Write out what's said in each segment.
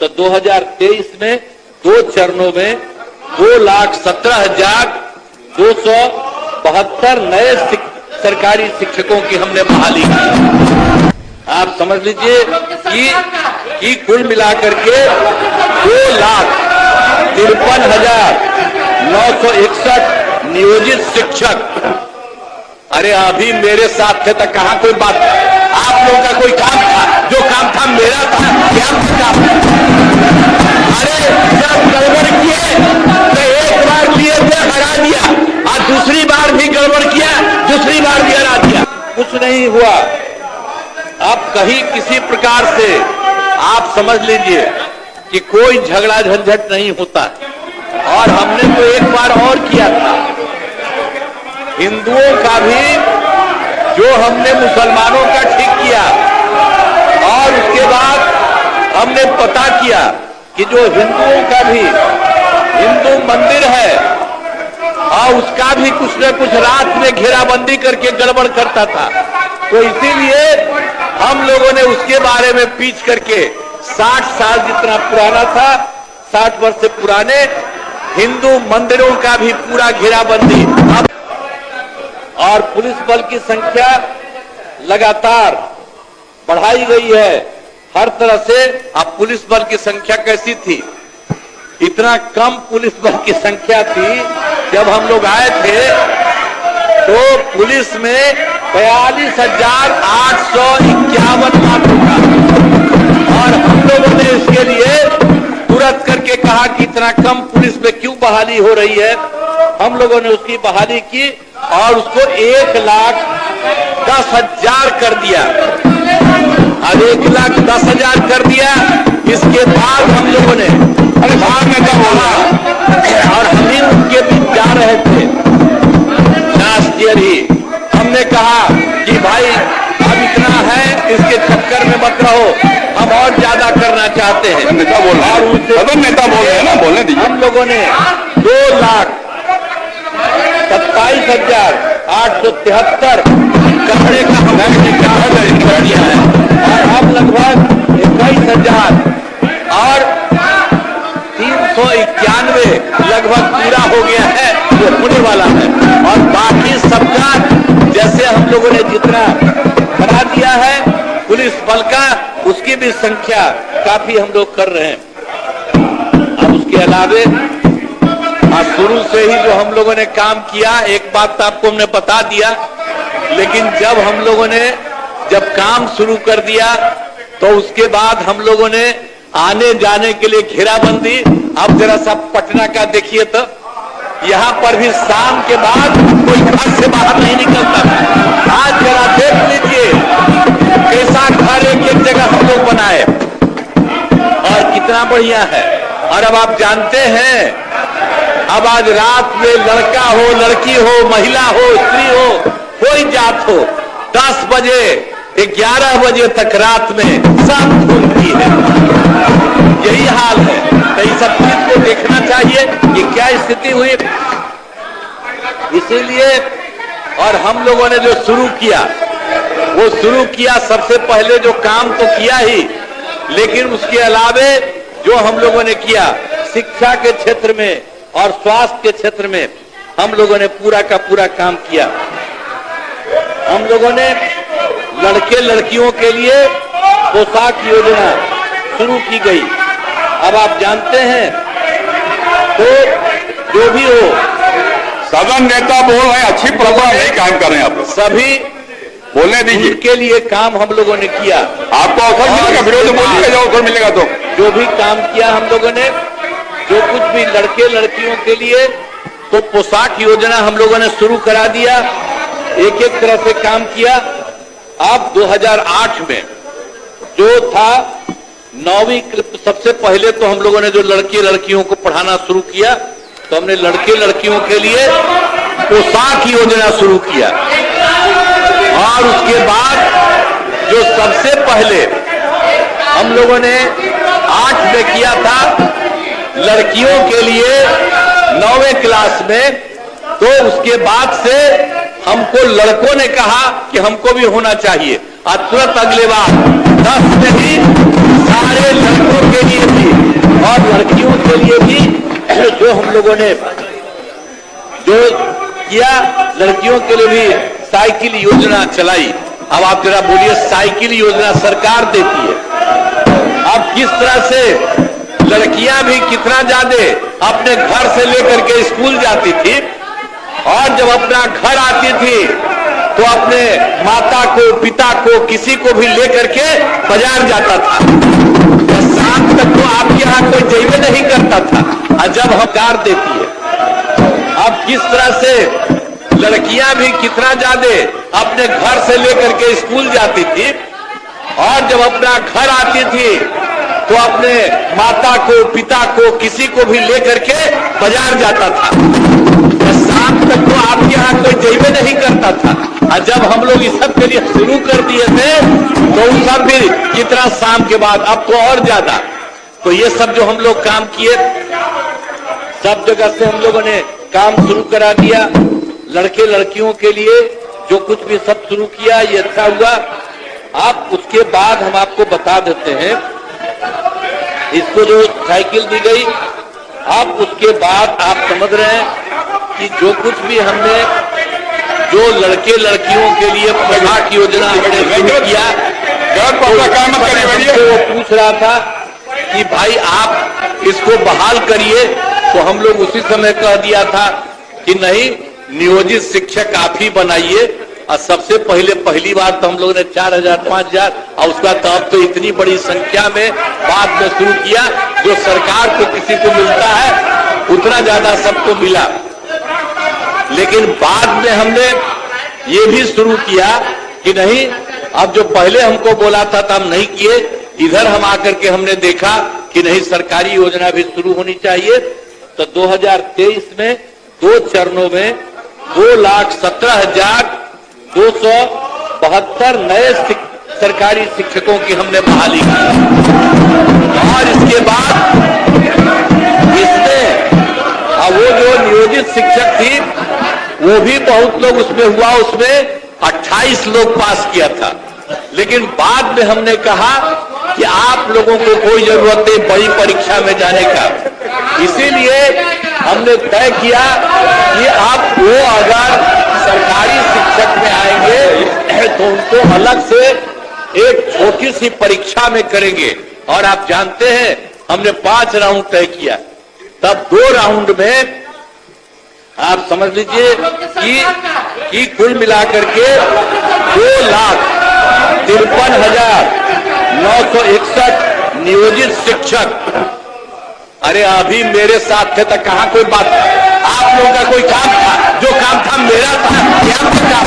तो 2023 में 2 चरणों में 2,17,272 नए सरकारी शिक्षकों की हमने बहाली की। आप समझ लीजिए कि कुल मिलाकर के 2,53,961 नियोजित शिक्षक। अरे अभी मेरे साथ थे तो कहां कोई बात, आप लोगों का कोई काम था? जो काम था मेरा था, क्या काम था? अरे जब गड़बड़ किए तो एक बार किए थे हरा दिया, और दूसरी बार भी गड़बड़ किया, दूसरी बार भी हरा दिया, कुछ नहीं हुआ। अब कहीं किसी प्रकार से आप समझ लीजिए कि कोई झगड़ा झंझट नहीं होता। और हमने तो एक बार और किया था, हिंदुओं का भी जो हमने मुसलमानों का ठीक किया, और उसके बाद हमने पता किया कि जो हिंदुओं का भी हिंदू मंदिर है और उसका भी कुछ न कुछ रात में घेराबंदी करके गड़बड़ करता था, तो इसीलिए हम लोगों ने उसके बारे में पीछ करके 60 साल जितना पुराना था, 60 वर्ष से पुराने हिंदू मंदिरों का भी पूरा घेराबंदी। और पुलिस बल की संख्या लगातार बढ़ाई गई है हर तरह से। अब पुलिस बल की संख्या कैसी थी? इतना कम पुलिस बल की संख्या थी, जब हम लोग आए थे तो पुलिस में 42,851 मात्र था। और हम लोगों ने इसके लिए तुरंत करके कहा कि इतना कम पुलिस में क्यों बहाली हो रही है। हम लोगों ने उसकी बहाली की और उसको 1,10,000 कर दिया। अब 1,10,000 कर दिया। इसके बाद हम लोगों ने भाग में क्या बोला, और हम ही उनके बीच जा रहे थे लास्ट ईयर ही। हमने कहा कि भाई अब इतना है, इसके चक्कर में मत रहो, हम और ज्यादा करना चाहते हैं। नेता बोल रहे हैं, और उनसे नेता बोल रहे हैं ना, बोलने दीजिए। हम लोगों ने 2,27,873 कपड़े का हमने कर दिया है। और अब लगभग 21,000 और 391 लगभग पूरा हो गया है, वो होने वाला है। और बाकी सबका जैसे हम लोगों ने जितना बना दिया है पुलिस बल का, उसकी भी संख्या काफी हम लोग कर रहे हैं। अब उसके अलावे शुरू से ही जो हम लोगों ने काम किया, एक बात तो आपको हमने बता दिया, लेकिन जब हम लोगों ने काम शुरू कर दिया तो उसके बाद हम लोगों ने आने जाने के लिए घेराबंदी। अब जरा सा पटना का देखिए तो यहाँ पर भी शाम के बाद कोई घर से बाहर नहीं निकलता। आज जरा देख लीजिए कैसा घर एक जगह हम लोग बनाए और कितना बढ़िया है। और अब आप जानते हैं, अब आज रात में लड़का हो, लड़की हो, महिला हो, स्त्री हो, कोई जात हो, 10 बजे 11 बजे तक रात में सब घूमती है। यही हाल है। तो इस सब चीज को देखना चाहिए कि क्या स्थिति हुई। इसीलिए और हम लोगों ने जो शुरू किया, वो शुरू किया सबसे पहले जो काम तो किया ही, लेकिन उसके अलावे जो हम लोगों ने किया शिक्षा के क्षेत्र में और स्वास्थ्य के क्षेत्र में, हम लोगों ने पूरा का पूरा काम किया। हम लोगों ने लड़के लड़कियों के लिए पोशाक योजना शुरू की गई। अब आप जानते हैं, तो जो भी हो, सदन नेता बोल रहे हैं, अच्छी प्रभाव नहीं काम कर रहे हैं आप लोग, सभी बोलने दीजिए। उनके लिए काम हम लोगों ने किया। आपको अवसर मिलेगा, विरोध बोलिएगा, जो अवसर मिलेगा तो जो भी काम किया हम लोगों ने, जो कुछ भी लड़के लड़कियों के लिए, तो पोशाक योजना हम लोगों ने शुरू करा दिया। एक एक तरह से काम किया। अब 2008 में जो था 9वीं, सबसे पहले तो हम लोगों ने जो लड़के लड़कियों को पढ़ाना शुरू किया, तो हमने लड़के लड़कियों के लिए पोशाक योजना शुरू किया। और उसके बाद जो सबसे पहले हम लोगों ने 8 में किया था लड़कियों के लिए 9वीं क्लास में, तो उसके बाद से हमको लड़कों ने कहा कि हमको भी होना चाहिए, और तुरंत अगले बार 10 में ही सारे लड़कों के लिए भी लोगों ने जो किया, लड़कियों के लिए भी साइकिल योजना चलाई। अब आप जरा बोलिए, साइकिल योजना सरकार देती है। अब किस तरह से लड़कियां भी कितना ज्यादा अपने घर से लेकर के स्कूल जाती थी, और जब अपना घर आती थी तो अपने माता को, पिता को, किसी को भी लेकर के बाजार जाता था। शाम तक तो आपके यहाँ कोई जैवे नहीं करता था, और जब हम कार देती है। अब किस तरह से लड़कियां भी कितना ज्यादा अपने घर से लेकर के स्कूल जाती थी, और जब अपना घर आती थी तो अपने माता को, पिता को, किसी को भी लेकर के बाजार जाता था। शाम तक तो आपके यहाँ कोई जैवे नहीं करता था, और जब हम लोग इस सब के लिए शुरू कर दिए थे तो उन सब भी कितना शाम के बाद, अब तो और ज्यादा। तो ये सब जो हम लोग काम किए, सब जगह से हम लोगों ने काम शुरू करा दिया। लड़के लड़कियों के लिए जो कुछ भी सब शुरू किया, ये अच्छा हुआ। आप उसके बाद हम आपको बता देते हैं, इसको जो साइकिल दी गई, अब उसके बाद आप समझ रहे हैं कि जो कुछ भी हमने जो लड़के लड़कियों के लिए प्रभात योजना हमने शुरू किया, तो वो पूछ रहा था कि भाई आप इसको बहाल करिए, तो हम लोग उसी समय कह दिया था कि नहीं, नियोजित शिक्षक आप ही बनाइए। और सबसे पहले पहली बार तो हम लोगों ने 4000, 5000, और उसका तब तो इतनी बड़ी संख्या में बाद में शुरू किया। जो सरकार को किसी को मिलता है उतना ज्यादा सबको मिला। लेकिन बाद में हमने ये भी शुरू किया कि नहीं, अब जो पहले हमको बोला था तो हम नहीं किए, इधर हम आकर के हमने देखा कि नहीं, सरकारी योजना भी शुरू होनी चाहिए। तो 2023 में 2 चरणों में 2,17,272 नए सरकारी शिक्षकों की हमने बहाली की, और इसके बाद इसमें वो जो नियोजित शिक्षक थी वो भी बहुत लोग उसमें हुआ, उसमें 28 लोग पास किया था। लेकिन बाद में हमने कहा कि आप लोगों को कोई जरूरत नहीं बड़ी परीक्षा में जाने का, इसीलिए हमने तय किया कि आप वो अगर सरकारी शिक्षक में आएंगे तो उनको अलग से एक छोटी सी परीक्षा में करेंगे। और आप जानते हैं हमने 5 राउंड तय किया, तब 2 राउंड में आप समझ लीजिए कि कुल मिलाकर के 2,53,961 नियोजित शिक्षक। अरे अभी मेरे साथ थे तो कहां कोई बात, आप लोगों का कोई काम था? जो काम था मेरा था, क्या काम था?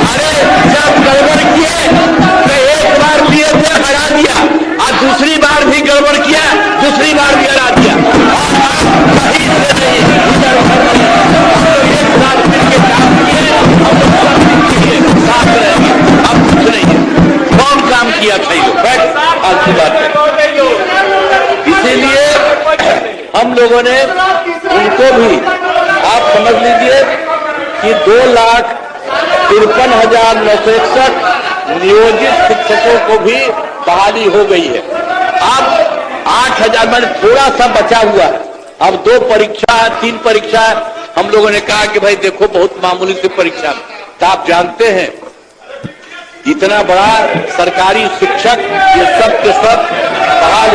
अरे जब गड़बड़ किए तो एक बार लिए थे, हरा दिया, और दूसरी बार भी गड़बड़ किया, दूसरी बार भी हरा दिया। कहीं से नहीं, एक साथ मिलकर काम किए, हम लोग सब मिलकर साथ रहेंगे। अब कुछ नहीं है, कौन काम किया था ये लोग? आज की बात है। इसीलिए हम लोगों ने उनको भी, आप समझ लीजिए कि 2,53,961 नियोजित शिक्षकों को भी बहाली हो गई है। अब 8,000 में थोड़ा सा बचा हुआ है। अब 2 परीक्षा, 3 परीक्षा हम लोगों ने कहा कि भाई देखो बहुत मामूली सी परीक्षा, तो आप जानते हैं इतना बड़ा सरकारी शिक्षक ये सब के सब बहाल